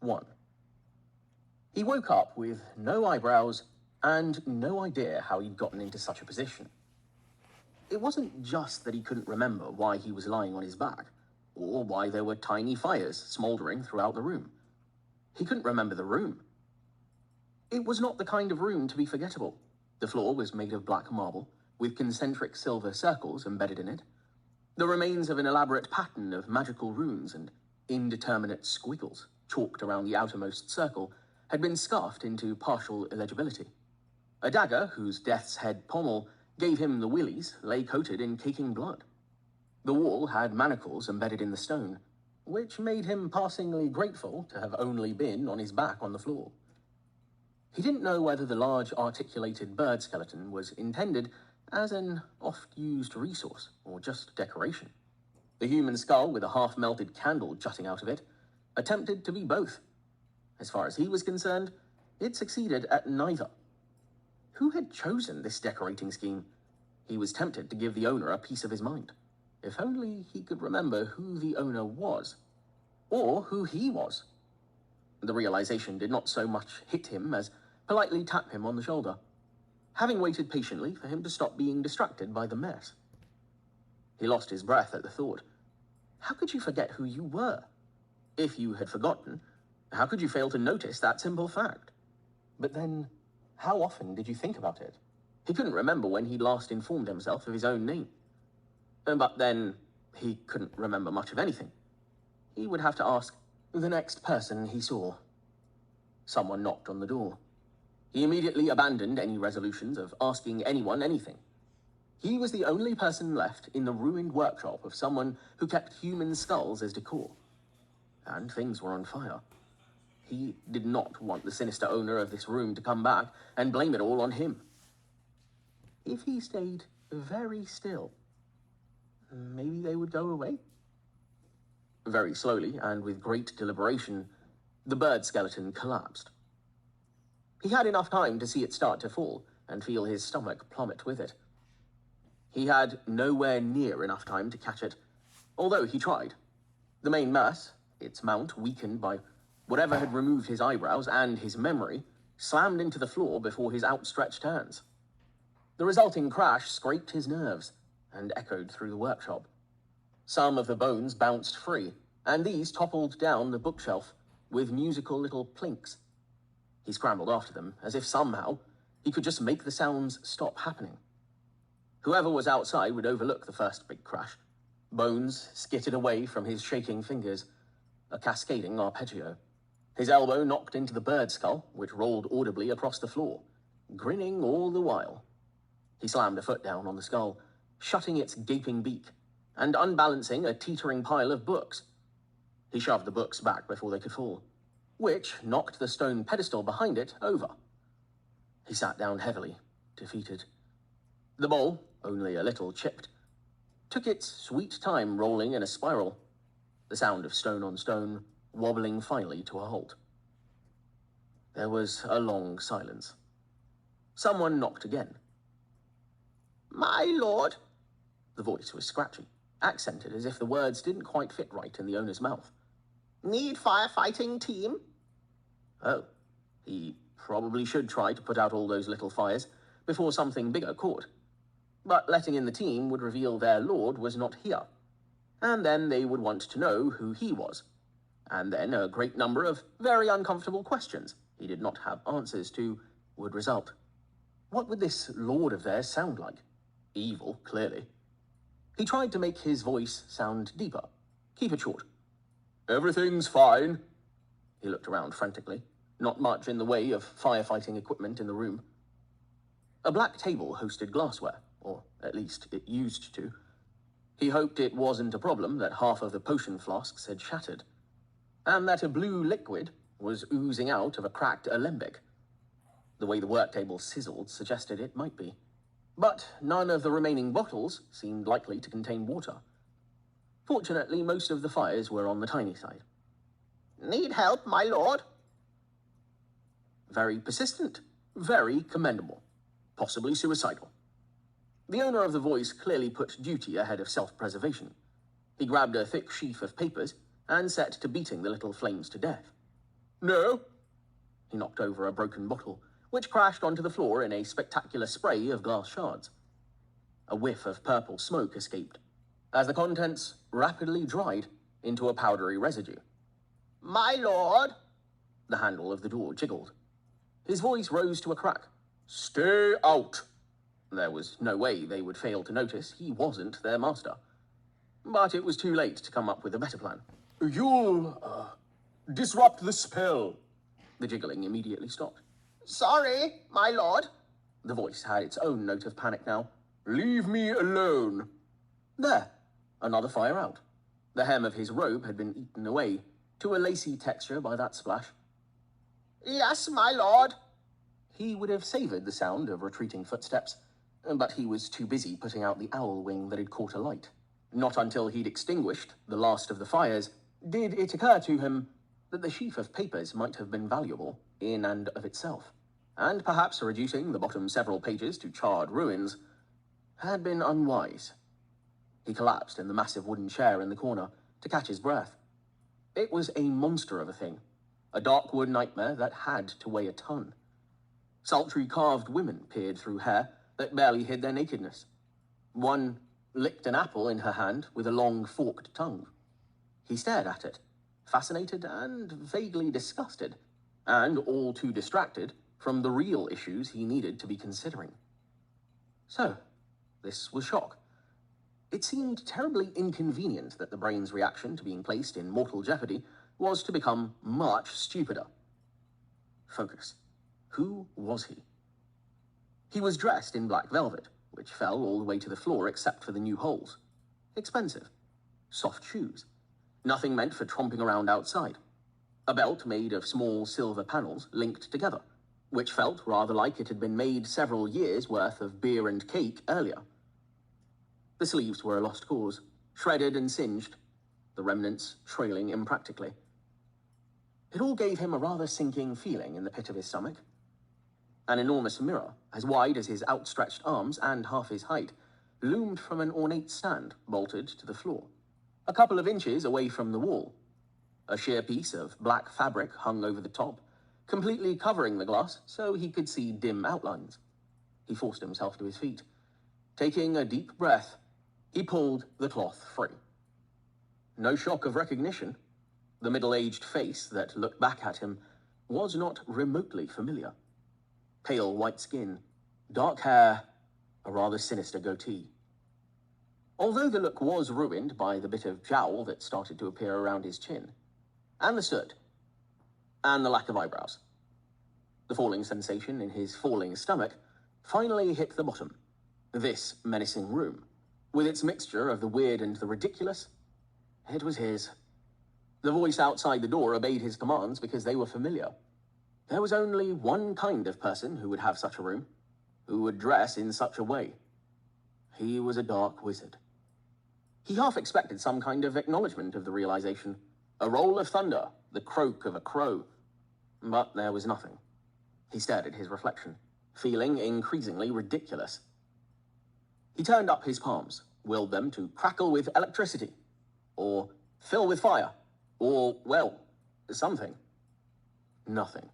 1. He woke up with no eyebrows and no idea how he'd gotten into such a position. It wasn't just that he couldn't remember why he was lying on his back, or why there were tiny fires smouldering throughout the room. He couldn't remember the room. It was not the kind of room to be forgettable. The floor was made of black marble, with concentric silver circles embedded in it. The remains of an elaborate pattern of magical runes and indeterminate squiggles, chalked around the outermost circle, had been scarfed into partial illegibility. A dagger, whose death's head pommel gave him the willies, lay coated in caking blood. The wall had manacles embedded in the stone, which made him passingly grateful to have only been on his back on the floor. He didn't know whether the large articulated bird skeleton was intended as an oft-used resource or just decoration. The human skull, with a half-melted candle jutting out of it, attempted to be both. As far as he was concerned, it succeeded at neither. Who had chosen this decorating scheme? He was tempted to give the owner a piece of his mind. If only he could remember who the owner was, or who he was. The realization did not so much hit him as politely tap him on the shoulder, having waited patiently for him to stop being distracted by the mess. He lost his breath at the thought. How could you forget who you were? If you had forgotten, how could you fail to notice that simple fact? But then, how often did you think about it? He couldn't remember when he last informed himself of his own name. But then, he couldn't remember much of anything. He would have to ask the next person he saw. Someone knocked on the door. He immediately abandoned any resolutions of asking anyone anything. He was the only person left in the ruined workshop of someone who kept human skulls as decor. And things were on fire. He did not want the sinister owner of this room to come back and blame it all on him. If he stayed very still, maybe they would go away? Very slowly, and with great deliberation, the bird skeleton collapsed. He had enough time to see it start to fall, and feel his stomach plummet with it. He had nowhere near enough time to catch it, although he tried. The main mass, its mount weakened by whatever had removed his eyebrows and his memory, slammed into the floor before his outstretched hands. The resulting crash scraped his nerves and echoed through the workshop. Some of the bones bounced free, and these toppled down the bookshelf with musical little plinks. He scrambled after them, as if somehow he could just make the sounds stop happening. Whoever was outside would overlook the first big crash. Bones skittered away from his shaking fingers, a cascading arpeggio. His elbow knocked into the bird skull, which rolled audibly across the floor, grinning all the while. He slammed a foot down on the skull, shutting its gaping beak, and unbalancing a teetering pile of books. He shoved the books back before they could fall, which knocked the stone pedestal behind it over. He sat down heavily, defeated. The bowl, only a little chipped, took its sweet time rolling in a spiral, the sound of stone on stone wobbling finally to a halt. There was a long silence. Someone knocked again. "My lord!" The voice was scratchy, accented as if the words didn't quite fit right in the owner's mouth. "Need firefighting team?" Oh, he probably should try to put out all those little fires before something bigger caught. But letting in the team would reveal their lord was not here, and then they would want to know who he was, and then a great number of very uncomfortable questions he did not have answers to would result. What would this lord of theirs sound like? Evil, clearly. He tried to make his voice sound deeper, keep it short. "Everything's fine." He looked around frantically, not much in the way of firefighting equipment in the room. A black table hosted glassware, or at least it used to. He hoped it wasn't a problem that half of the potion flasks had shattered, and that a blue liquid was oozing out of a cracked alembic. The way the work table sizzled suggested it might be. But none of the remaining bottles seemed likely to contain water. Fortunately, most of the fires were on the tiny side. "Need help, my lord?" Very persistent, very commendable, possibly suicidal. The owner of the voice clearly put duty ahead of self-preservation. He grabbed a thick sheaf of papers and set to beating the little flames to death. No. He knocked over a broken bottle, which crashed onto the floor in a spectacular spray of glass shards. A whiff of purple smoke escaped, as the contents rapidly dried into a powdery residue. My lord! The handle of the door jiggled. His voice rose to a crack. Stay out! There was no way they would fail to notice he wasn't their master. But it was too late to come up with a better plan. You'll, disrupt the spell. The jiggling immediately stopped. Sorry, my lord. The voice had its own note of panic now. Leave me alone. There, another fire out. The hem of his robe had been eaten away to a lacy texture by that splash. Yes, my lord. He would have savoured the sound of retreating footsteps, but he was too busy putting out the owl wing that had caught alight. Not until he'd extinguished the last of the fires did it occur to him that the sheaf of papers might have been valuable in and of itself, and perhaps reducing the bottom several pages to charred ruins had been unwise. He collapsed in the massive wooden chair in the corner to catch his breath. It was a monster of a thing, a dark wood nightmare that had to weigh a ton. Sultry carved women peered through hair that barely hid their nakedness. One licked an apple in her hand with a long forked tongue. He stared at it, fascinated and vaguely disgusted, and all too distracted from the real issues he needed to be considering. So, this was shock. It seemed terribly inconvenient that the brain's reaction to being placed in mortal jeopardy was to become much stupider. Focus. Who was he? He was dressed in black velvet, which fell all the way to the floor except for the new holes. Expensive. Soft shoes. Nothing meant for tromping around outside. A belt made of small silver panels linked together, which felt rather like it had been made several years' worth of beer and cake earlier. The sleeves were a lost cause, shredded and singed, the remnants trailing impractically. It all gave him a rather sinking feeling in the pit of his stomach. An enormous mirror, as wide as his outstretched arms and half his height, loomed from an ornate stand bolted to the floor, a couple of inches away from the wall. A sheer piece of black fabric hung over the top, completely covering the glass so he could see dim outlines. He forced himself to his feet. Taking a deep breath, he pulled the cloth free. No shock of recognition. The middle-aged face that looked back at him was not remotely familiar. Pale white skin, dark hair, a rather sinister goatee. Although the look was ruined by the bit of jowl that started to appear around his chin, and the soot, and the lack of eyebrows. The falling sensation in his falling stomach finally hit the bottom. This menacing room, with its mixture of the weird and the ridiculous, it was his. The voice outside the door obeyed his commands because they were familiar. There was only one kind of person who would have such a room, who would dress in such a way. He was a dark wizard. He half expected some kind of acknowledgement of the realization, a roll of thunder, the croak of a crow, but there was nothing. He stared at his reflection, feeling increasingly ridiculous. He turned up his palms, willed them to crackle with electricity, or fill with fire, or, well, something. Nothing.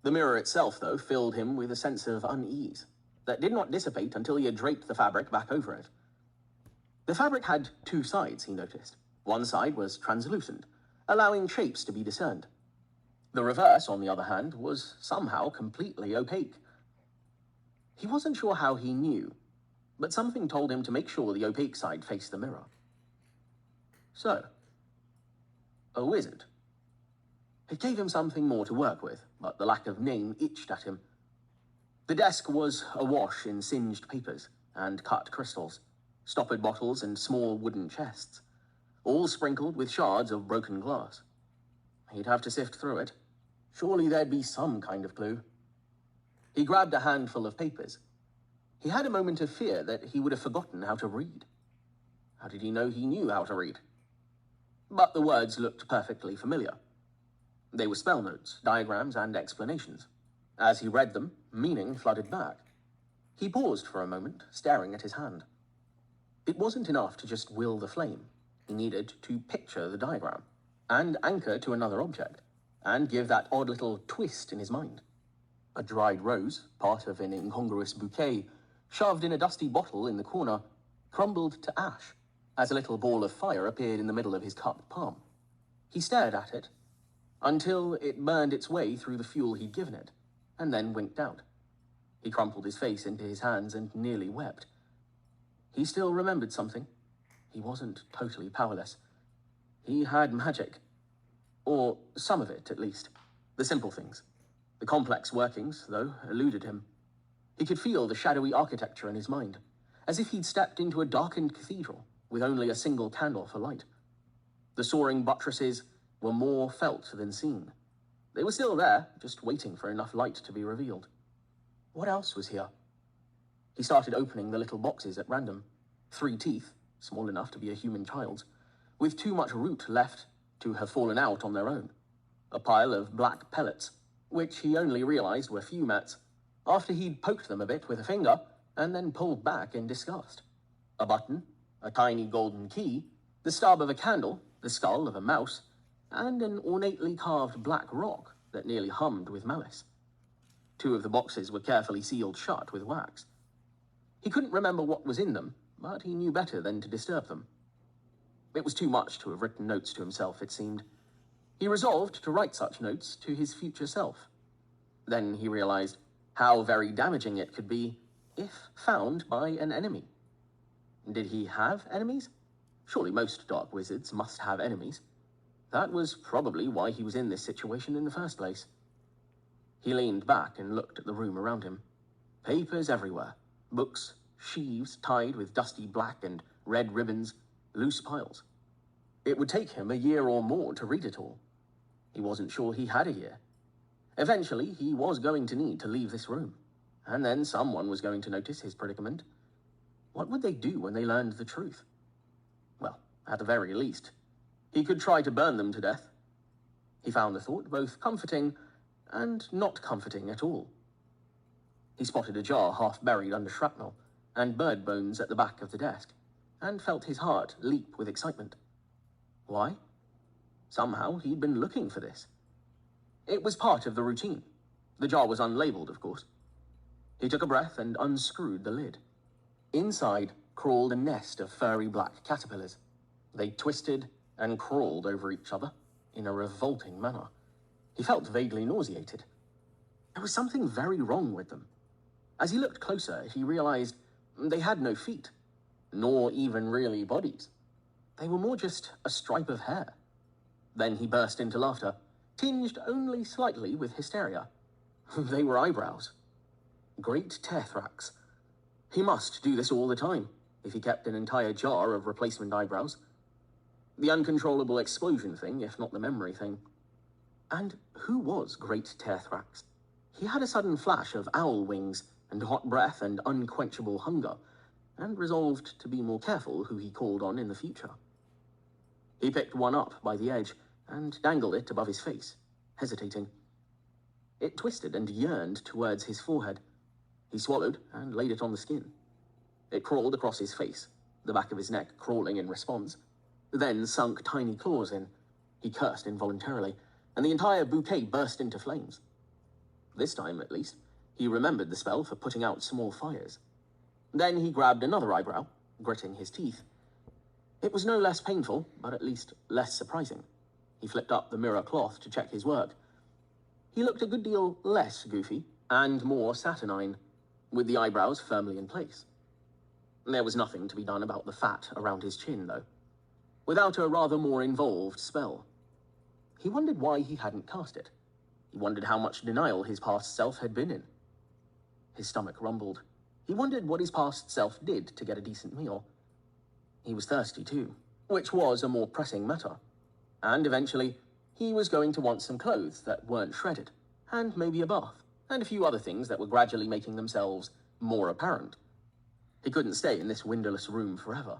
The mirror itself, though, filled him with a sense of unease that did not dissipate until he had draped the fabric back over it. The fabric had two sides, he noticed. One side was translucent, allowing shapes to be discerned. The reverse, on the other hand, was somehow completely opaque. He wasn't sure how he knew, but something told him to make sure the opaque side faced the mirror. So, a wizard. It gave him something more to work with, but the lack of name itched at him. The desk was awash in singed papers and cut crystals, stoppered bottles and small wooden chests, all sprinkled with shards of broken glass. He'd have to sift through it. Surely there'd be some kind of clue. He grabbed a handful of papers. He had a moment of fear that he would have forgotten how to read. How did he know he knew how to read? But the words looked perfectly familiar. They were spell notes, diagrams, and explanations. As he read them, meaning flooded back. He paused for a moment, staring at his hand. It wasn't enough to just will the flame. He needed to picture the diagram, and anchor to another object, and give that odd little twist in his mind. A dried rose, part of an incongruous bouquet, shoved in a dusty bottle in the corner, crumbled to ash as a little ball of fire appeared in the middle of his cupped palm. He stared at it until it burned its way through the fuel he'd given it, and then winked out. He crumpled his face into his hands and nearly wept. He still remembered something. He wasn't totally powerless. He had magic. Or some of it, at least. The simple things. The complex workings, though, eluded him. He could feel the shadowy architecture in his mind, as if he'd stepped into a darkened cathedral with only a single candle for light. The soaring buttresses were more felt than seen. They were still there, just waiting for enough light to be revealed. What else was here? He started opening the little boxes at random. 3 teeth, small enough to be a human child's, with too much root left to have fallen out on their own. A pile of black pellets, which he only realized were fumets after he'd poked them a bit with a finger and then pulled back in disgust. A button, a tiny golden key, the stub of a candle, the skull of a mouse, and an ornately carved black rock that nearly hummed with malice. 2 of the boxes were carefully sealed shut with wax. He couldn't remember what was in them, but he knew better than to disturb them. It was too much to have written notes to himself, it seemed. He resolved to write such notes to his future self. Then he realized how very damaging it could be if found by an enemy. Did he have enemies? Surely most dark wizards must have enemies. That was probably why he was in this situation in the first place. He leaned back and looked at the room around him. Papers everywhere. Books, sheaves tied with dusty black and red ribbons, loose piles. It would take him a year or more to read it all. He wasn't sure he had a year. Eventually, he was going to need to leave this room, and then someone was going to notice his predicament. What would they do when they learned the truth? Well, at the very least, he could try to burn them to death. He found the thought both comforting and not comforting at all. He spotted a jar half buried under shrapnel and bird bones at the back of the desk, and felt his heart leap with excitement. Why? Somehow he'd been looking for this. It was part of the routine. The jar was unlabeled, of course. He took a breath and unscrewed the lid. Inside crawled a nest of furry black caterpillars. They twisted and crawled over each other in a revolting manner. He felt vaguely nauseated. There was something very wrong with them. As he looked closer, he realized they had no feet, nor even really bodies. They were more just a stripe of hair. Then he burst into laughter, tinged only slightly with hysteria. They were eyebrows. Great Tethraks. He must do this all the time, if he kept an entire jar of replacement eyebrows. The uncontrollable explosion thing, if not the memory thing. And who was Great Tethraks? He had a sudden flash of owl wings and hot breath and unquenchable hunger, and resolved to be more careful who he called on in the future. He picked one up by the edge and dangled it above his face, hesitating. It twisted and yearned towards his forehead. He swallowed and laid it on the skin. It crawled across his face, the back of his neck crawling in response, then sunk tiny claws in. He cursed involuntarily, and the entire bouquet burst into flames. This time, at least, he remembered the spell for putting out small fires. Then he grabbed another eyebrow, gritting his teeth. It was no less painful, but at least less surprising. He flipped up the mirror cloth to check his work. He looked a good deal less goofy and more saturnine, with the eyebrows firmly in place. There was nothing to be done about the fat around his chin, though. Without a rather more involved spell. He wondered why he hadn't cast it. He wondered how much denial his past self had been in. His stomach rumbled. He wondered what his past self did to get a decent meal. He was thirsty too, which was a more pressing matter. And eventually, he was going to want some clothes that weren't shredded, and maybe a bath, and a few other things that were gradually making themselves more apparent. He couldn't stay in this windowless room forever.